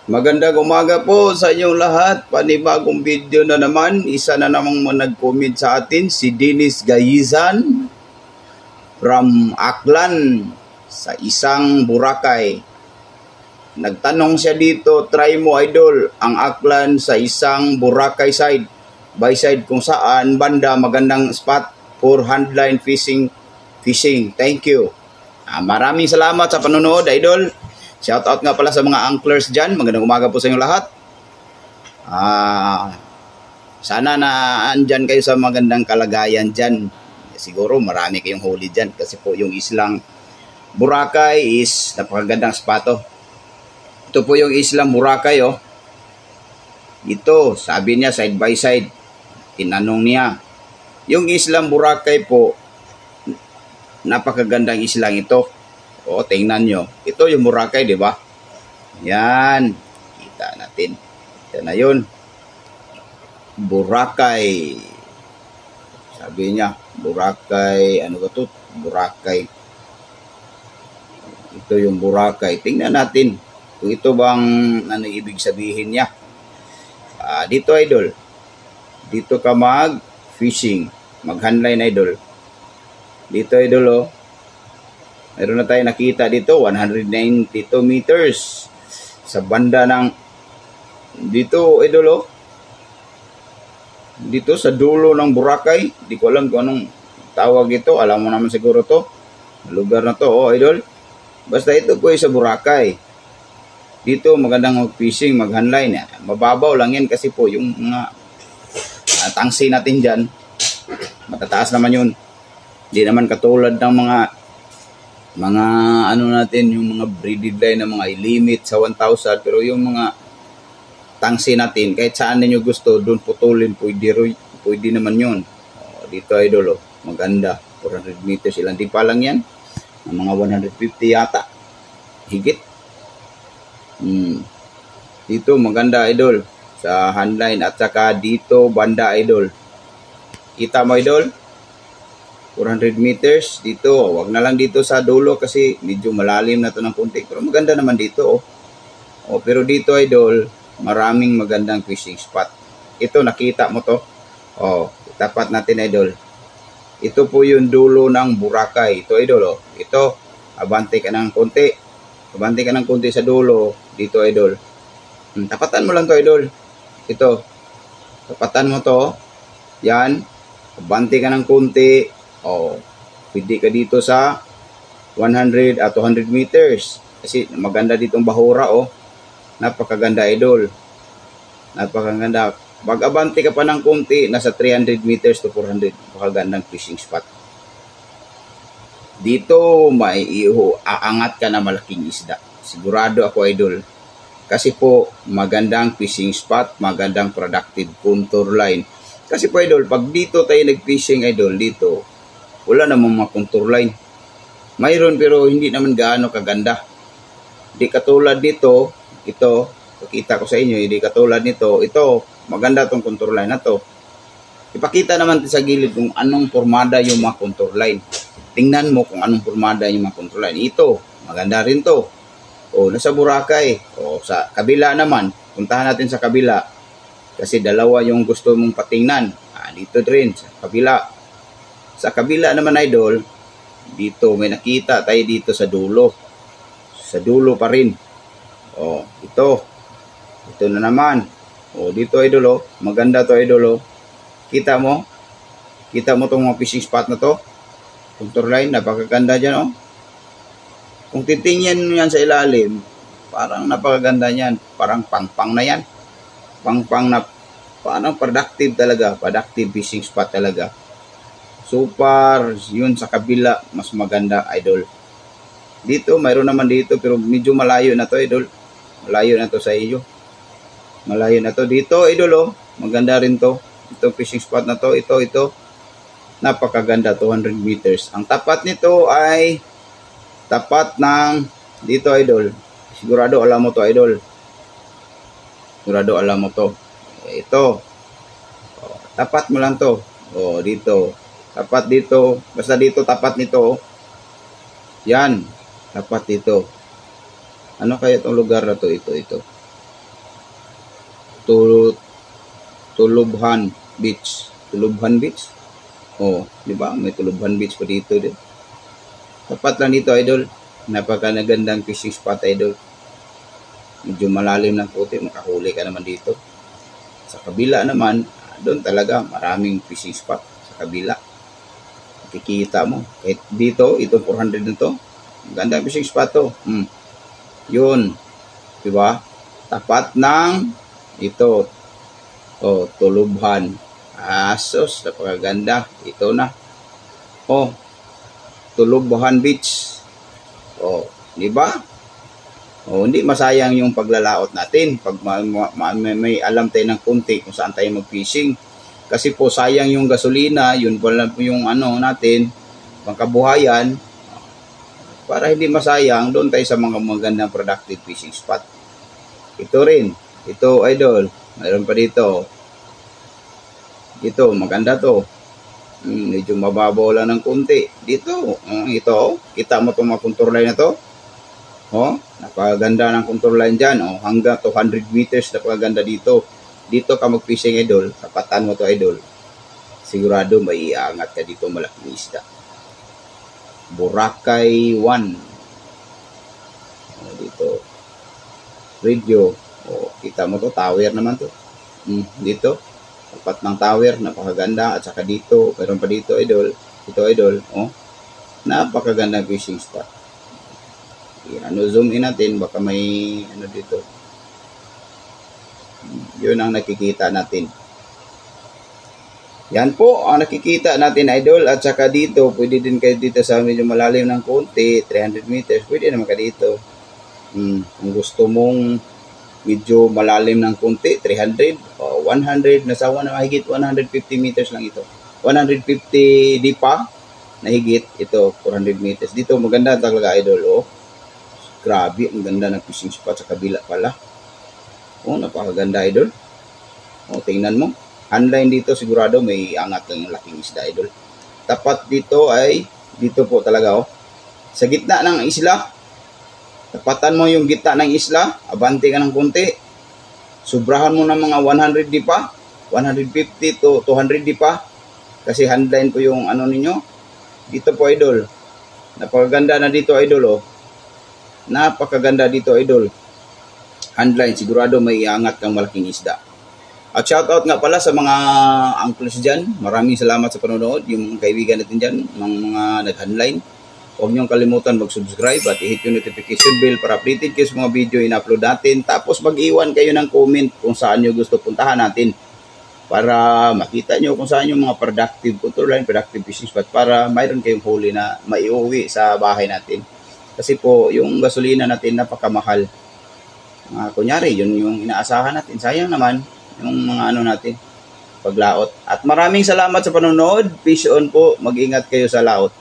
Magandang umaga po sa inyong lahat. Panibagong video na naman. Isa na namang nag-comment sa atin, si Dennis Gayizan from Aklan sa isang Boracay. Nagtanong siya dito, try mo idol ang Aklan sa isang Boracay side by side kung saan banda magandang spot for handline fishing. Thank you. Maraming salamat sa panonood idol. Shoutout nga pala sa mga anglers dyan. Magandang umaga po sa inyo lahat. Sana na andyan kayo sa magandang kalagayan dyan. Siguro marami kayong huli dyan. Kasi po yung islang Boracay is napakagandang spato. Ito po yung islang Boracay. Oh. Ito, sabi niya side by side. Tinanong niya. Yung islang Boracay po, napakagandang islang ito. O, tingnan nyo. Ito yung Boracay, di ba? Yan. Kita natin. Ito na yun. Boracay. Sabi niya, Boracay. Ano ba ito? Boracay. Ito yung Boracay. Tingnan natin. Kung ito bang ano ibig sabihin niya. Dito, idol. Dito ka mag-fishing. Mag-handline, idol. Dito, idol, oh. Meron na tayo nakita dito, 192 meters sa banda ng dito, idolo. Dito sa dulo ng Boracay. Di ko alam kung anong tawag ito. Alam mo naman siguro to. Lugar na to, oh, idol. Basta ito po ay sa Boracay. Dito magandang mag-fishing, mag-handline. Mababaw lang yan kasi po yung mga tangsi natin dyan. Matataas naman yun. Hindi naman katulad ng mga ano natin, yung mga breeding line na mga limit sa 1,000, pero yung mga tangsi natin, kahit saan ninyo gusto, doon putulin, pwede naman yun. Dito idol, maganda, 400 meters, ilang tipa lang yan, mga 150 yata, higit. Dito maganda idol, sa handline, at saka dito banda idol. Kita mo idol? 400 meters dito. Wag na lang dito sa dulo kasi medyo malalim na to ng konti. Pero maganda naman dito. Pero dito idol, maraming magandang fishing spot. Ito nakita mo to. Tapat natin idol. Ito po yung dulo ng Boracay. Ito idol. Ito, abante ka ng konti. Abante ka ng konti sa dulo. Dito idol. Tapatan mo lang to idol. Ito. Tapatan mo to. Yan. Abante ka ng konti. Pwede ka dito sa 100 at 200 meters. Kasi maganda ditong bahura, Napakaganda, idol. Napakaganda. Mag-abante ka pa ng konti, nasa 300 meters to 400. Napakagandang fishing spot. Dito, aangat ka na malaking isda. Sigurado ako, idol. Kasi po, magandang fishing spot, magandang productive contour line. Kasi po, idol, pag dito tayo nag-fishing, idol, dito, wala namang mga contour line. Mayroon pero hindi naman gaano kaganda. Di katulad nito, ito, pakita ko sa inyo, hindi katulad nito, ito, maganda tong contour line na to. Ipakita naman sa gilid kung anong formada yung mga contour line. Tingnan mo kung anong formada yung mga contour line. Ito, maganda rin to. Nasa Boracay. Sa kabila naman, puntahan natin sa kabila. Kasi dalawa yung gusto mong patingnan. Dito rin, sa kabila. Sa kabila naman idol, dito may nakita tayo dito sa dulo. Sa dulo pa rin. Ito. Ito na naman. Dito idol, maganda to idol. Kita mo? Kita mo tong mga fishing spot na to? Contour line, napakaganda dyan, Kung titingnan mo yan sa ilalim, parang napakaganda yan. Parang pang-pang na yan. Pang-pang na, parang productive talaga. Productive fishing spot talaga. Super, yun sa kabila, mas maganda, idol. Dito, mayroon naman dito, pero medyo malayo na to, idol. Malayo na to sa iyo. Malayo na to. Dito, idol, maganda rin to. Ito, fishing spot na to, ito. Napakaganda, 200 meters. Ang tapat nito ay tapat ng, dito, idol. Sigurado alam mo to, idol. Sigurado alam mo to. Ito. Tapat mo lang to. Dito. Tapat dito. Basta dito, tapat nito. Yan. Tapat dito. Ano kaya itong lugar na to? Ito. Tu- Tulubhan Beach. Tulubhan Beach? Oh, di ba? May Tulubhan Beach pa dito din. Tapat lang dito, idol. Napakagandang fishing spot, idol. Medyo malalim ng puti, makahuli ka naman dito. Sa kabila naman, doon talaga maraming fishing spot sa kabila. Kikita mo. Kahit dito, ito 400 na to. Ganda fishing spot to. Yun. Diba? Tapat ng ito. Oh, Tulubhan. Asos, napakaganda. Ito na. Oh, Tulubhan Beach. Oh, di ba? Oh, hindi masayang yung paglalaot natin pag may alam tayo ng konti kung saan tayo mag-fishing. Kasi po sayang yung gasolina, yun pala yung ano natin, pangkabuhayan. Para hindi masayang, doon tayo sa mga magandang productive fishing spot. Ito rin. Ito, idol. Mayroon pa dito. Dito, maganda to. Medyo mababaw lang ng konti. Dito, ito, kita mo itong mga contour line na to. Oh, napakaganda ng contour line dyan. Oh, hanggang 200 meters, napakaganda dito. Dito ka mag-fishing, idol. Tapatan mo to, idol. Sigurado may iangat ka dito, malaking isda. Boracay 1. Oh, dito. Radio. Oh, kita mo to, tower naman to. Dito, tapat ng tower, napakaganda. At saka dito, mayroon pa dito, idol. Ito, idol. Oh, napakagandang fishing spot. Zoom in natin, baka may ano dito. Yun ang nakikita natin. Yan po ang nakikita natin, idol. At saka dito, pwede din kayo dito sa medyo malalim ng konti, 300 meters, pwede naman kayo dito. Kung gusto mong medyo malalim ng konti, 300 o 100, nasa mahigit 150 meters lang ito. 150 di pa, nahigit ito, 400 meters. Dito maganda talaga, idol. Oh, grabe, ang ganda ng fishing spot sa kabila pala. Oh, napakaganda, idol. Oh, tingnan mo. Handline dito, sigurado may angat lang yung laking isda, idol. Tapat dito ay, dito po talaga, oh. Sa gitna ng isla, tapatan mo yung gitna ng isla, abante ka ng konti. Sobrahan mo ng mga 100 di pa, 150 to 200 di pa. Kasi handline po yung ano ninyo. Dito po, idol. Napakaganda na dito, idol, oh. Napakaganda dito, idol. Handline, sigurado may iangat kang malaking isda. At shoutout nga pala sa mga uncles dyan. Maraming salamat sa panonood. Yung kaibigan natin dyan, ng mga nag-handline. Huwag niyong kalimutan mag-subscribe at i-hit yung notification bell para updated kayo sa mga video in-upload natin. Tapos mag-iwan kayo ng comment kung saan nyo gusto puntahan natin. Para makita nyo kung saan yung mga productive contour line, productive fishing spot para mayroon kayong huli na maiuwi sa bahay natin. Kasi po, yung gasolina natin napakamahal. Kunyari, yun yung inaasahan natin. Sayang naman yung mga ano natin, paglaot. At maraming salamat sa panonood. Peace on po. Mag-ingat kayo sa laot.